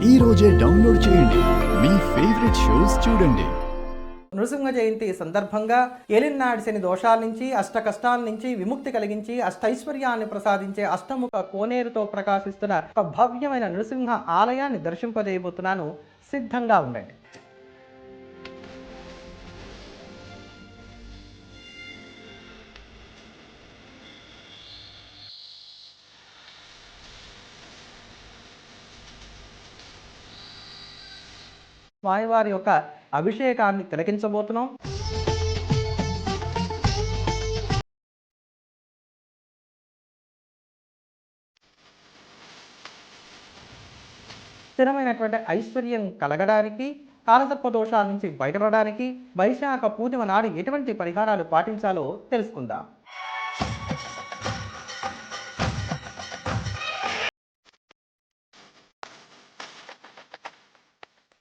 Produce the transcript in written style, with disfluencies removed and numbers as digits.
ఈ రోజే డౌన్లోడ్ చేయండి, మీ ఫేవరెట్ షోస్ చూడండి. నృసింహ జయంతి సందర్భంగా ఏలినాటి శని దోషాల నుంచి అష్ట కష్టాల నుంచి విముక్తి కలిగించి అష్టైశ్వర్యాన్ని ప్రసాదించే అష్టముఖ కోనేరుతో ప్రకాశిస్తున్న ఒక భవ్యమైన నృసింహ ఆలయాన్ని దర్శింపజేయబోతున్నాను. సిద్ధంగా ఉండండి. స్వామివారి యొక్క అభిషేకాన్ని తిలకించబోతున్నాం. స్థిరమైనటువంటి ఐశ్వర్యం కలగడానికి, కాలసర్ప దోషాల నుంచి బయటపడడానికి వైశాఖ పూర్ణిమ నాడు ఎటువంటి పరిహారాలు పాటించాలో తెలుసుకుందాం.